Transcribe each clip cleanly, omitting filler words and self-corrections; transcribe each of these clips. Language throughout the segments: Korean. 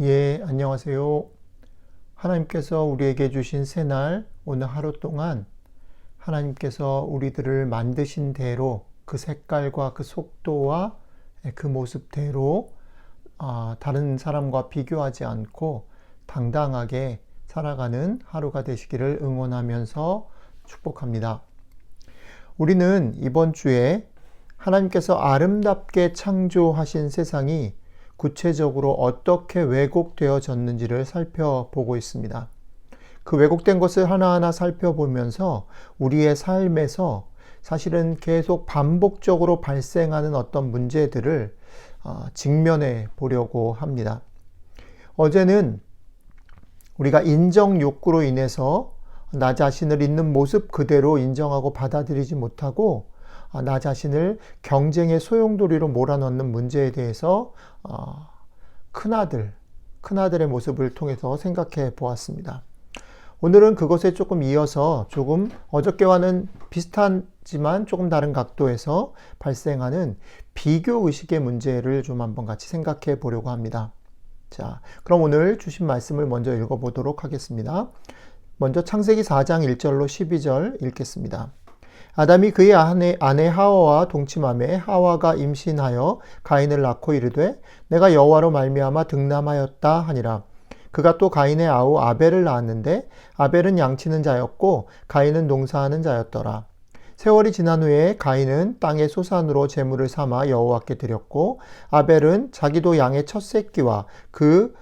예, 안녕하세요. 하나님께서 우리에게 주신 새날, 오늘 하루 동안 하나님께서 우리들을 만드신 대로 그 색깔과 그 속도와 그 모습대로 다른 사람과 비교하지 않고 당당하게 살아가는 하루가 되시기를 응원하면서 축복합니다. 우리는 이번 주에 하나님께서 아름답게 창조하신 세상이 구체적으로 어떻게 왜곡되어졌는지를 살펴보고 있습니다. 그 왜곡된 것을 하나하나 살펴보면서 우리의 삶에서 사실은 계속 반복적으로 발생하는 어떤 문제들을 직면해 보려고 합니다. 어제는 우리가 인정 욕구로 인해서 나 자신을 있는 모습 그대로 인정하고 받아들이지 못하고 나 자신을 경쟁의 소용돌이로 몰아넣는 문제에 대해서 큰아들의 모습을 통해서 생각해 보았습니다. 오늘은 그것에 조금 이어서 조금 어저께와는 비슷하지만 조금 다른 각도에서 발생하는 비교 의식의 문제를 좀 한번 같이 생각해 보려고 합니다. 자, 그럼 오늘 주신 말씀을 먼저 읽어보도록 하겠습니다. 먼저 창세기 4장 1절로 12절 읽겠습니다. 아담이 그의 아내 하와와 동침하매 하와가 임신하여 가인을 낳고 이르되 내가 여호와로 말미암아 득남하였다 하니라. 그가 또 가인의 아우 아벨을 낳았는데 아벨은 양치는 자였고 가인은 농사하는 자였더라. 세월이 지난 후에 가인은 땅의 소산으로 제물을 삼아 여호와께 드렸고 아벨은 자기도 양의 첫 새끼와 그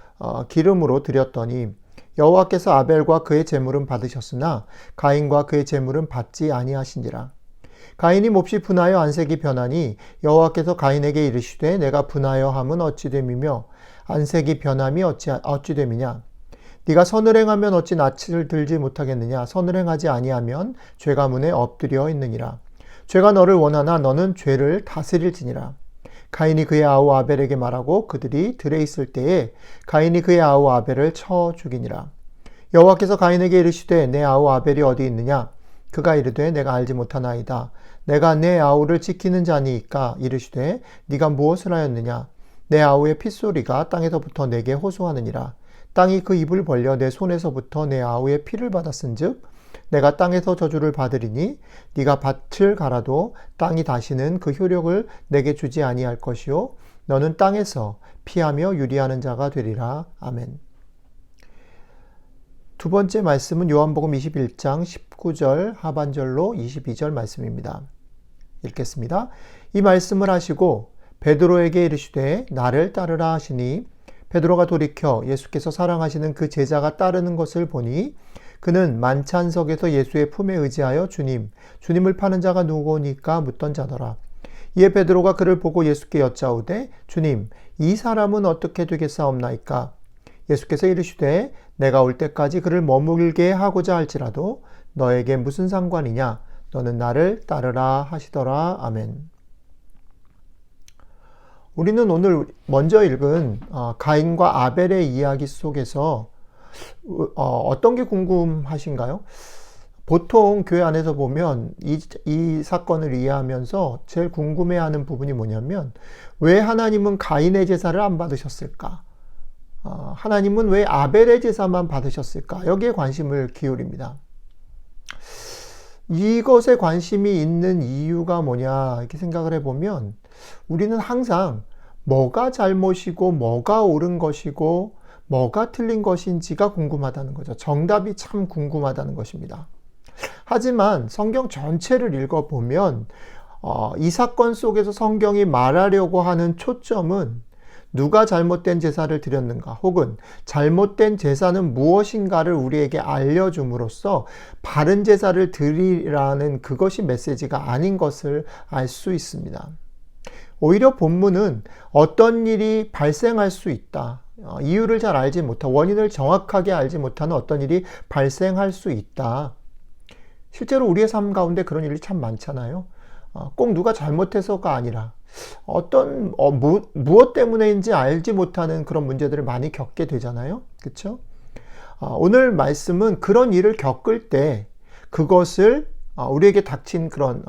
기름으로 드렸더니 여호와께서 아벨과 그의 제물은 받으셨으나 가인과 그의 제물은 받지 아니하신지라. 가인이 몹시 분하여 안색이 변하니 여호와께서 가인에게 이르시되 내가 분하여 함은 어찌 됨이며 안색이 변함이 어찌 됨이냐. 네가 선을 행하면 어찌 낯을 들지 못하겠느냐. 선을 행하지 아니하면 죄가 문에 엎드려 있느니라. 죄가 너를 원하나 너는 죄를 다스릴지니라. 가인이 그의 아우 아벨에게 말하고 그들이 들에 있을 때에 가인이 그의 아우 아벨을 쳐 죽이니라. 여호와께서 가인에게 이르시되 내 아우 아벨이 어디 있느냐. 그가 이르되 내가 알지 못하나이다. 내가 내 아우를 지키는 자니까. 이르시되 네가 무엇을 하였느냐. 내 아우의 핏소리가 땅에서부터 내게 호소하느니라. 땅이 그 입을 벌려 내 손에서부터 내 아우의 피를 받았은즉 내가 땅에서 저주를 받으리니 네가 밭을 갈아도 땅이 다시는 그 효력을 내게 주지 아니할 것이요 너는 땅에서 피하며 유리하는 자가 되리라. 아멘. 두 번째 말씀은 요한복음 21장 19절 하반절로 22절 말씀입니다. 읽겠습니다. 이 말씀을 하시고 베드로에게 이르시되 나를 따르라 하시니 베드로가 돌이켜 예수께서 사랑하시는 그 제자가 따르는 것을 보니 그는 만찬석에서 예수의 품에 의지하여 주님을 파는 자가 누구니까 묻던 자더라. 이에 베드로가 그를 보고 예수께 여짜오되 주님, 이 사람은 어떻게 되겠사옵나이까? 예수께서 이르시되 내가 올 때까지 그를 머물게 하고자 할지라도 너에게 무슨 상관이냐? 너는 나를 따르라 하시더라. 아멘. 우리는 오늘 먼저 읽은 가인과 아벨의 이야기 속에서 어떤 게 궁금하신가요? 보통 교회 안에서 보면 이 사건을 이해하면서 제일 궁금해하는 부분이 뭐냐면 왜 하나님은 가인의 제사를 안 받으셨을까? 하나님은 왜 아벨의 제사만 받으셨을까? 여기에 관심을 기울입니다. 이것에 관심이 있는 이유가 뭐냐 이렇게 생각을 해보면 우리는 항상 뭐가 잘못이고 뭐가 옳은 것이고 뭐가 틀린 것인지가 궁금하다는 거죠. 정답이 참 궁금하다는 것입니다. 하지만 성경 전체를 읽어보면 이 사건 속에서 성경이 말하려고 하는 초점은 누가 잘못된 제사를 드렸는가 혹은 잘못된 제사는 무엇인가를 우리에게 알려줌으로써 바른 제사를 드리라는 그것이 메시지가 아닌 것을 알 수 있습니다. 오히려 본문은 어떤 일이 발생할 수 있다. 이유를 잘 알지 못하고 원인을 정확하게 알지 못하는 어떤 일이 발생할 수 있다. 실제로 우리의 삶 가운데 그런 일이 참 많잖아요. 꼭 누가 잘못해서가 아니라 어떤 무엇 때문에인지 알지 못하는 그런 문제들을 많이 겪게 되잖아요. 그렇죠? 오늘 말씀은 그런 일을 겪을 때 그것을 우리에게 닥친 그런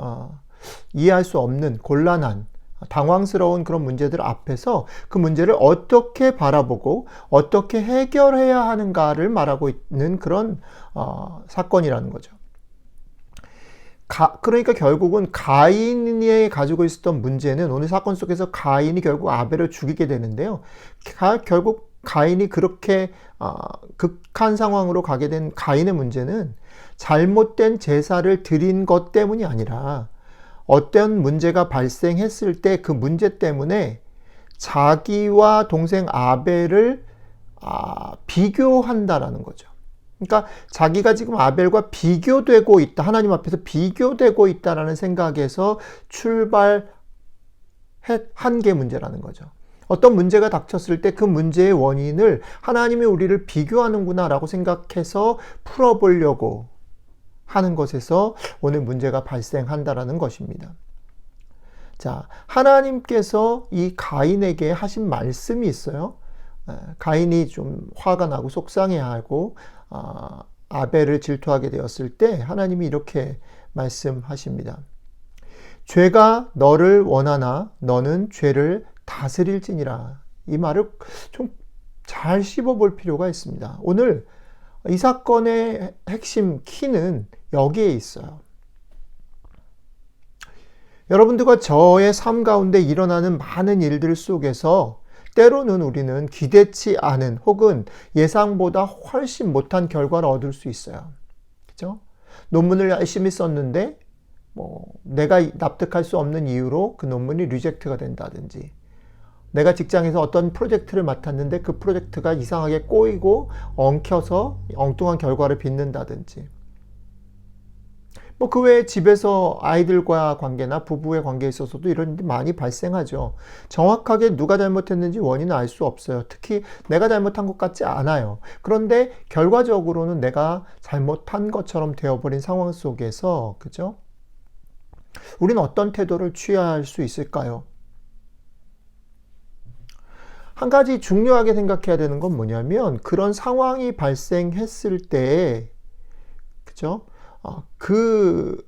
이해할 수 없는 곤란한 당황스러운 그런 문제들 앞에서 그 문제를 어떻게 바라보고 어떻게 해결해야 하는가를 말하고 있는 그런 사건이라는 거죠. 그러니까 결국은 가인이 가지고 있었던 문제는 오늘 사건 속에서 가인이 결국 아벨을 죽이게 되는데요. 결국 가인이 그렇게 극한 상황으로 가게 된 가인의 문제는 잘못된 제사를 드린 것 때문이 아니라 어떤 문제가 발생했을 때 그 문제 때문에 자기와 동생 아벨을 비교한다라는 거죠. 그러니까 자기가 지금 아벨과 비교되고 있다. 하나님 앞에서 비교되고 있다라는 생각에서 출발한 게 문제라는 거죠. 어떤 문제가 닥쳤을 때 그 문제의 원인을 하나님이 우리를 비교하는구나 라고 생각해서 풀어보려고 하는 것에서 오늘 문제가 발생한다라는 것입니다. 자, 하나님께서 이 가인에게 하신 말씀이 있어요. 가인이 좀 화가 나고 속상해하고 아벨을 질투하게 되었을 때 하나님이 이렇게 말씀하십니다. 죄가 너를 원하나 너는 죄를 다스릴지니라. 이 말을 좀 잘 씹어볼 필요가 있습니다. 오늘 이 사건의 핵심 키는 여기에 있어요. 여러분들과 저의 삶 가운데 일어나는 많은 일들 속에서 때로는 우리는 기대치 않은 혹은 예상보다 훨씬 못한 결과를 얻을 수 있어요. 그죠? 논문을 열심히 썼는데 내가 납득할 수 없는 이유로 그 논문이 리젝트가 된다든지, 내가 직장에서 어떤 프로젝트를 맡았는데 그 프로젝트가 이상하게 꼬이고 엉켜서 엉뚱한 결과를 빚는다든지, 그 외에 집에서 아이들과 관계나 부부의 관계에 있어서도 이런 일이 많이 발생하죠. 정확하게 누가 잘못했는지 원인은 알 수 없어요. 특히 내가 잘못한 것 같지 않아요. 그런데 결과적으로는 내가 잘못한 것처럼 되어버린 상황 속에서, 그죠? 우리는 어떤 태도를 취할 수 있을까요? 한 가지 중요하게 생각해야 되는 건 뭐냐면, 그런 상황이 발생했을 때, 그죠? 그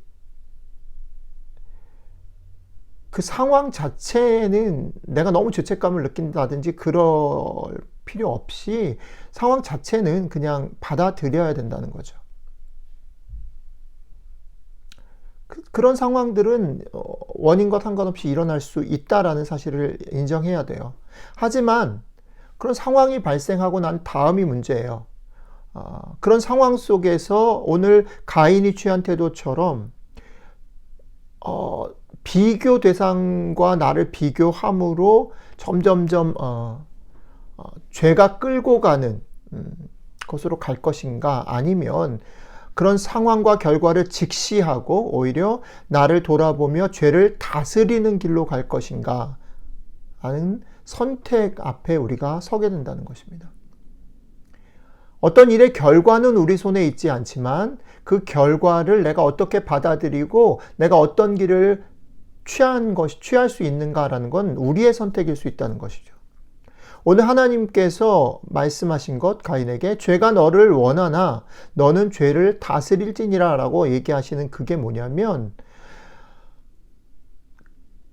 상황 자체는 내가 너무 죄책감을 느낀다든지 그럴 필요 없이 상황 자체는 그냥 받아들여야 된다는 거죠. 그런 상황들은 원인과 상관없이 일어날 수 있다라는 사실을 인정해야 돼요. 하지만 그런 상황이 발생하고 난 다음이 문제예요. 그런 상황 속에서 오늘 가인이 취한 태도처럼 비교 대상과 나를 비교함으로 점점점 죄가 끌고 가는 것으로 갈 것인가, 아니면 그런 상황과 결과를 직시하고 오히려 나를 돌아보며 죄를 다스리는 길로 갈 것인가 하는 선택 앞에 우리가 서게 된다는 것입니다. 어떤 일의 결과는 우리 손에 있지 않지만 그 결과를 내가 어떻게 받아들이고 내가 어떤 길을 취할 수 있는가라는 건 우리의 선택일 수 있다는 것이죠. 오늘 하나님께서 말씀하신 것, 가인에게 죄가 너를 원하나 너는 죄를 다스릴지니라 라고 얘기하시는 그게 뭐냐면,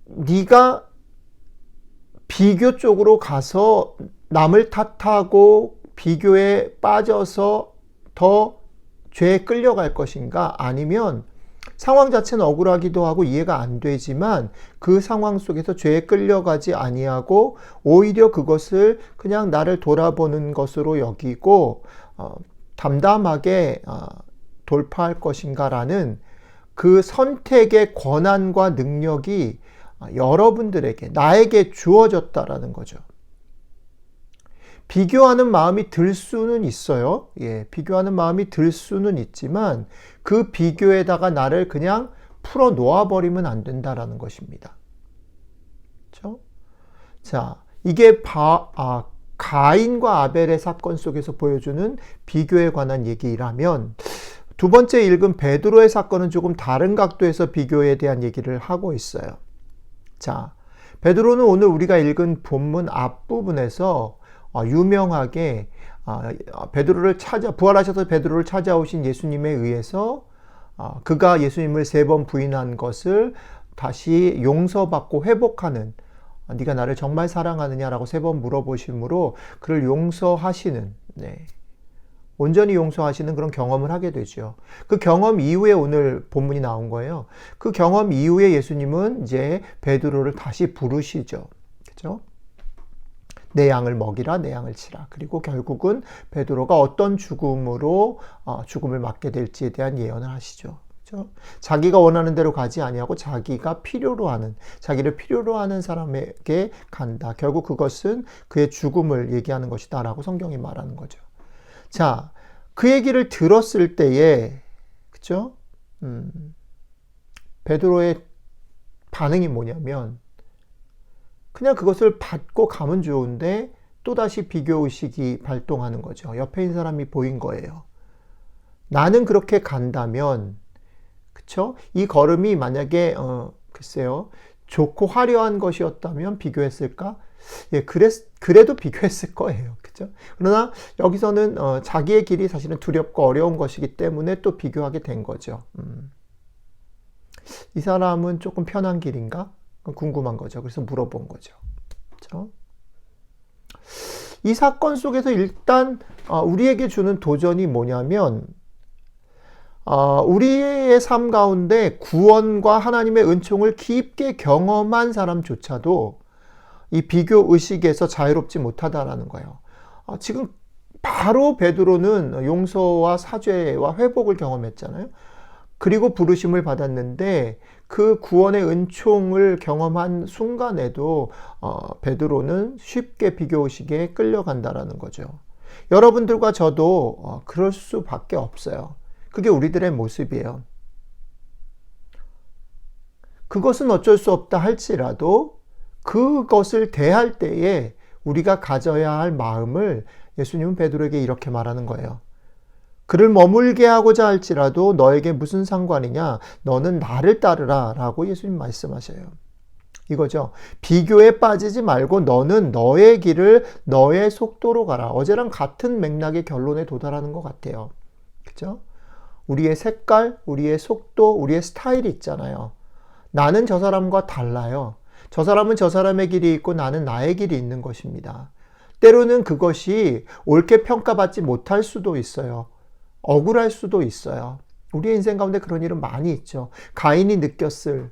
네가 비교 쪽으로 가서 남을 탓하고 비교에 빠져서 더 죄에 끌려갈 것인가, 아니면 상황 자체는 억울하기도 하고 이해가 안 되지만 그 상황 속에서 죄에 끌려가지 아니하고 오히려 그것을 그냥 나를 돌아보는 것으로 여기고 담담하게 돌파할 것인가라는 그 선택의 권한과 능력이 여러분들에게, 나에게 주어졌다라는 거죠. 비교하는 마음이 들 수는 있어요. 비교하는 마음이 들 수는 있지만 그 비교에다가 나를 그냥 풀어 놓아버리면 안 된다라는 것입니다. 그렇죠? 자, 이게 가인과 아벨의 사건 속에서 보여주는 비교에 관한 얘기라면, 두 번째 읽은 베드로의 사건은 조금 다른 각도에서 비교에 대한 얘기를 하고 있어요. 자, 베드로는 오늘 우리가 읽은 본문 앞부분에서 유명하게 부활하셔서 베드로를 찾아오신 예수님에 의해서 그가 예수님을 3번 부인한 것을 다시 용서받고 회복하는, 네가 나를 정말 사랑하느냐라고 3번 물어보심으로 그를 용서하시는, 온전히 용서하시는 그런 경험을 하게 되죠. 그 경험 이후에 오늘 본문이 나온 거예요. 그 경험 이후에 예수님은 이제 베드로를 다시 부르시죠. 그죠? 내 양을 먹이라, 내 양을 치라. 그리고 결국은 베드로가 어떤 죽음으로 죽음을 맞게 될지에 대한 예언을 하시죠. 그죠? 자기가 원하는 대로 가지 아니하고 자기가 필요로 하는, 자기를 필요로 하는 사람에게 간다. 결국 그것은 그의 죽음을 얘기하는 것이다라고 성경이 말하는 거죠. 자, 그 얘기를 들었을 때에, 그죠? 베드로의 반응이 뭐냐면, 그냥 그것을 받고 가면 좋은데, 또다시 비교의식이 발동하는 거죠. 옆에 있는 사람이 보인 거예요. 나는 그렇게 간다면, 그쵸? 이 걸음이 만약에, 글쎄요, 좋고 화려한 것이었다면 비교했을까? 예, 그래도 비교했을 거예요. 그죠? 그러나 여기서는 자기의 길이 사실은 두렵고 어려운 것이기 때문에 또 비교하게 된 거죠. 이 사람은 조금 편한 길인가? 궁금한 거죠. 그래서 물어본 거죠. 그렇죠? 이 사건 속에서 일단 우리에게 주는 도전이 뭐냐면 우리의 삶 가운데 구원과 하나님의 은총을 깊게 경험한 사람조차도 이 비교 의식에서 자유롭지 못하다라는 거예요. 지금 바로 베드로는 용서와 사죄와 회복을 경험했잖아요. 그리고 부르심을 받았는데 그 구원의 은총을 경험한 순간에도 베드로는 쉽게 비교 의식에 끌려간다라는 거죠. 여러분들과 저도 그럴 수밖에 없어요. 그게 우리들의 모습이에요. 그것은 어쩔 수 없다 할지라도 그것을 대할 때에 우리가 가져야 할 마음을 예수님은 베드로에게 이렇게 말하는 거예요. 그를 머물게 하고자 할지라도 너에게 무슨 상관이냐? 너는 나를 따르라 라고 예수님 말씀하셔요. 이거죠. 비교에 빠지지 말고 너는 너의 길을 너의 속도로 가라. 어제랑 같은 맥락의 결론에 도달하는 것 같아요. 그죠? 우리의 색깔, 우리의 속도, 우리의 스타일이 있잖아요. 나는 저 사람과 달라요. 저 사람은 저 사람의 길이 있고 나는 나의 길이 있는 것입니다. 때로는 그것이 옳게 평가받지 못할 수도 있어요. 억울할 수도 있어요. 우리의 인생 가운데 그런 일은 많이 있죠. 가인이 느꼈을,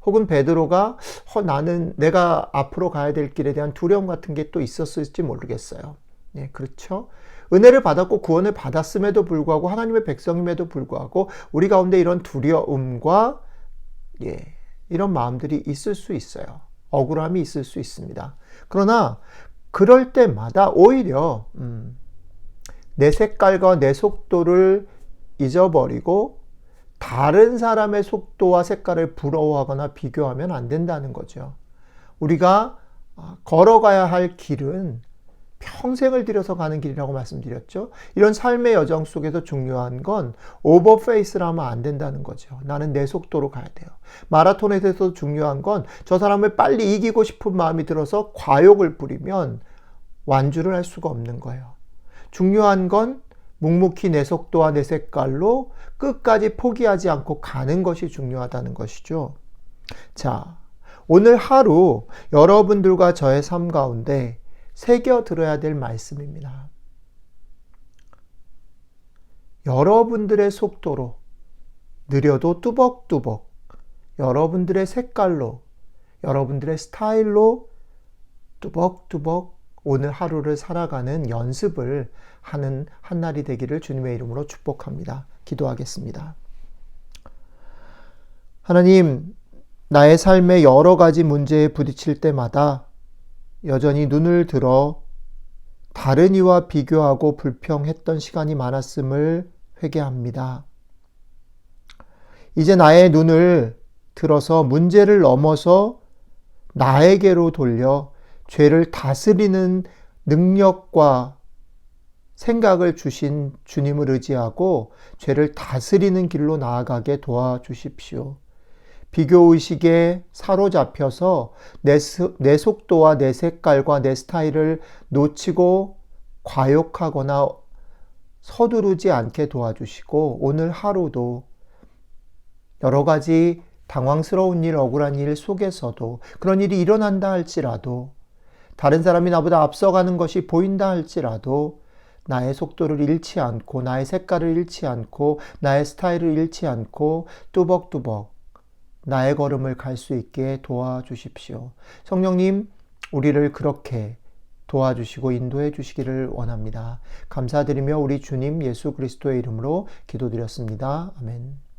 혹은 베드로가 나는 내가 앞으로 가야 될 길에 대한 두려움 같은 게 또 있었을지 모르겠어요. 예, 그렇죠. 은혜를 받았고 구원을 받았음에도 불구하고 하나님의 백성임에도 불구하고 우리 가운데 이런 두려움과 이런 마음들이 있을 수 있어요. 억울함이 있을 수 있습니다. 그러나 그럴 때마다 오히려 내 색깔과 내 속도를 잊어버리고 다른 사람의 속도와 색깔을 부러워하거나 비교하면 안 된다는 거죠. 우리가 걸어가야 할 길은 평생을 들여서 가는 길이라고 말씀드렸죠. 이런 삶의 여정 속에서 중요한 건 오버페이스를 하면 안 된다는 거죠. 나는 내 속도로 가야 돼요. 마라톤에서 중요한 건 저 사람을 빨리 이기고 싶은 마음이 들어서 과욕을 부리면 완주를 할 수가 없는 거예요. 중요한 건 묵묵히 내 속도와 내 색깔로 끝까지 포기하지 않고 가는 것이 중요하다는 것이죠. 자, 오늘 하루 여러분들과 저의 삶 가운데 새겨 들어야 될 말씀입니다. 여러분들의 속도로, 느려도 뚜벅뚜벅, 여러분들의 색깔로, 여러분들의 스타일로 뚜벅뚜벅 오늘 하루를 살아가는 연습을 하는 한날이 되기를 주님의 이름으로 축복합니다. 기도하겠습니다. 하나님, 나의 삶의 여러 가지 문제에 부딪힐 때마다 여전히 눈을 들어 다른 이와 비교하고 불평했던 시간이 많았음을 회개합니다. 이제 나의 눈을 들어서 문제를 넘어서 나에게로 돌려 죄를 다스리는 능력과 생각을 주신 주님을 의지하고 죄를 다스리는 길로 나아가게 도와주십시오. 비교의식에 사로잡혀서 내 속도와 내 색깔과 내 스타일을 놓치고 과욕하거나 서두르지 않게 도와주시고 오늘 하루도 여러 가지 당황스러운 일, 억울한 일 속에서도 그런 일이 일어난다 할지라도 다른 사람이 나보다 앞서가는 것이 보인다 할지라도 나의 속도를 잃지 않고 나의 색깔을 잃지 않고 나의 스타일을 잃지 않고 뚜벅뚜벅 나의 걸음을 갈 수 있게 도와주십시오. 성령님, 우리를 그렇게 도와주시고 인도해 주시기를 원합니다. 감사드리며 우리 주님 예수 그리스도의 이름으로 기도드렸습니다. 아멘.